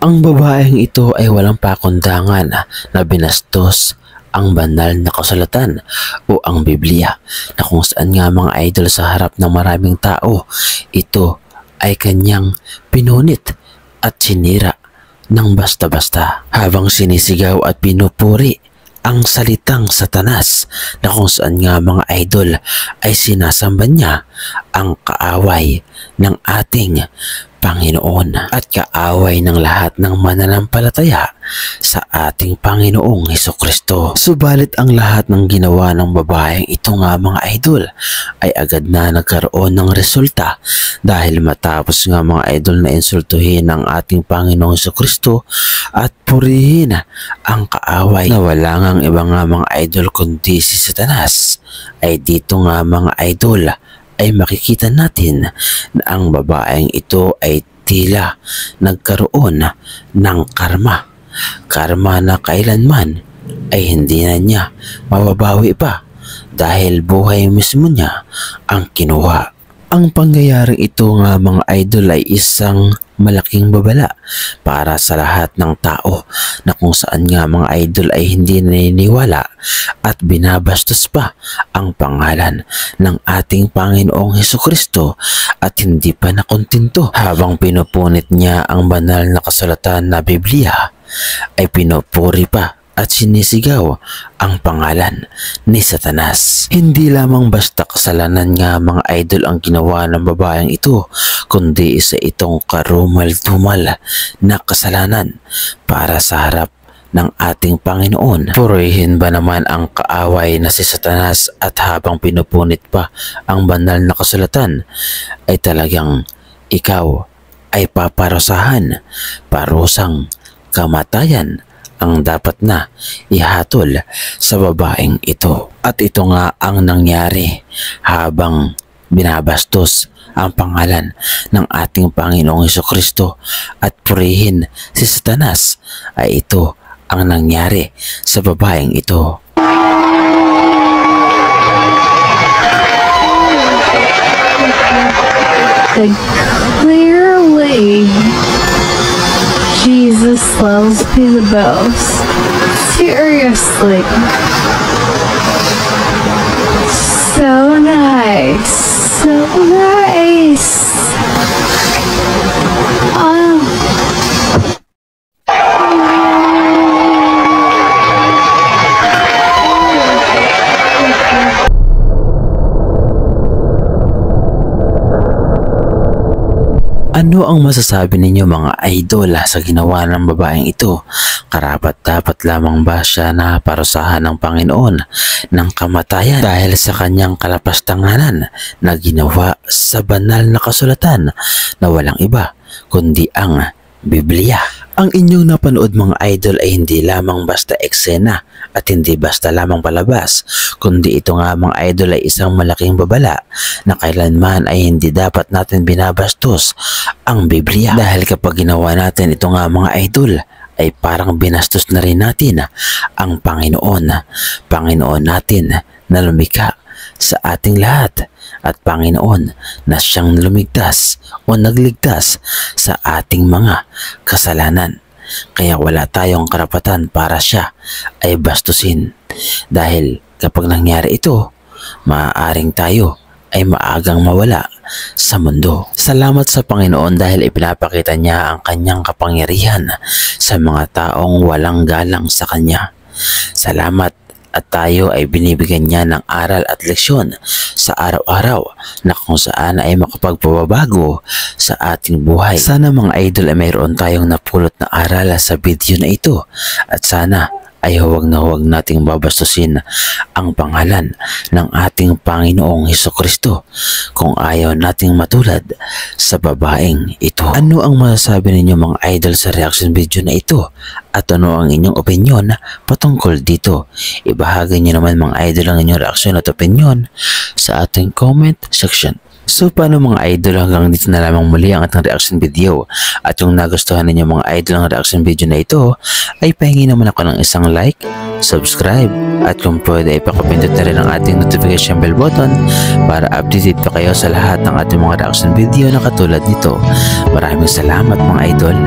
Ang babaeng ito ay walang pakundangan na binastos ang banal na kasulatan o ang Biblia, na kung saan nga mga idol sa harap ng maraming tao, ito ay kanyang pinunit at sinira ng basta-basta, habang sinisigaw at pinupuri ang salitang Satanas, na kung saan nga mga idol ay sinasamba niya ang kaaway ng ating Panginoon at kaaway ng lahat ng mananampalataya sa ating Panginoong Hesukristo. Subalit ang lahat ng ginawa ng babaeng ito nga mga idol ay agad na nagkaroon ng resulta, dahil matapos nga mga idol na insultuhin ang ating Panginoong Hesukristo at purihin ang kaaway na wala ngang iba nga mga idol kundi si Satanas, ay dito nga mga idol ay makikita natin na ang babaeng ito ay tila nagkaroon ng karma na kailanman ay hindi na niya mababawi pa, dahil buhay mismo niya ang kinuha. Ang pangyayaring ito nga mga idol ay isang malaking babala para sa lahat ng tao, na kung saan nga mga idol ay hindi naniniwala at binabastos pa ang pangalan ng ating Panginoong Hesukristo, at hindi pa nakontento, habang pinupunit niya ang banal na kasulatan na Biblia, ay pinupuri pa at sinisigaw ang pangalan ni Satanas. Hindi lamang basta kasalanan nga mga idol ang ginawa ng babaeng ito, kundi isa itong karumal-dumal na kasalanan para sa harap ng ating Panginoon. Purihin ba naman ang kaaway na si Satanas, at habang pinupunit pa ang banal na kasulatan ay talagang ikaw ay paparusahan, parusang kamatayan ang dapat na ihatol sa babaeng ito. At ito nga ang nangyari habang binabastos ang pangalan ng ating Panginoong Hesukristo at purihin si Satanas, ay ito ang nangyari sa babaeng ito. Clearly, Jesus loves me the most. Seriously. So nice. So nice. Ano ang masasabi ninyo mga idol sa ginawa ng babaeng ito? Karapat-dapat lamang ba siya na parusahan ng Panginoon ng kamatayan dahil sa kanyang kalapastanganan na ginawa sa banal na kasulatan na walang iba kundi ang Biblia? Ang inyong napanood mga idol ay hindi lamang basta eksena at hindi basta lamang palabas, kundi ito nga mga idol ay isang malaking babala na kailanman ay hindi dapat natin binabastos ang Biblia, dahil kapag ginawa natin ito nga mga idol ay parang binastos na rin natin ang Panginoon natin na lumikha sa ating lahat, at Panginoon na siyang lumigtas o nagligtas sa ating mga kasalanan. Kaya wala tayong karapatan para siya ay bastusin, dahil kapag nangyari ito, maaaring tayo ay maagang mawala sa mundo. Salamat sa Panginoon dahil ipinapakita niya ang kanyang kapangyarihan sa mga taong walang galang sa kanya. Salamat at tayo ay binibigyan niya ng aral at leksyon sa araw-araw na kung saan ay makapagpababago sa ating buhay. Sana mga idol ay mayroon tayong napulot na aral sa video na ito, at sana ay huwag na huwag nating babastusin ang pangalan ng ating Panginoong Hesukristo kung ayaw nating matulad sa babaeng ito. Ano ang masasabi ninyo mga idol sa reaction video na ito? At ano ang inyong opinion patungkol dito? Ibahagi niyo naman mga idol ang inyong reaksyon at opinion sa ating comment section. So paano mga idol, hanggang dito na lamang muli ang ating reaction video, at kung nagustuhan ninyo mga idol ang reaction video na ito ay pahingi naman ako ng isang like, subscribe, at kung pwede ay pakapindot na rin ang ating notification bell button para updated pa kayo sa lahat ng ating mga reaction video na katulad nito. Maraming salamat mga idol.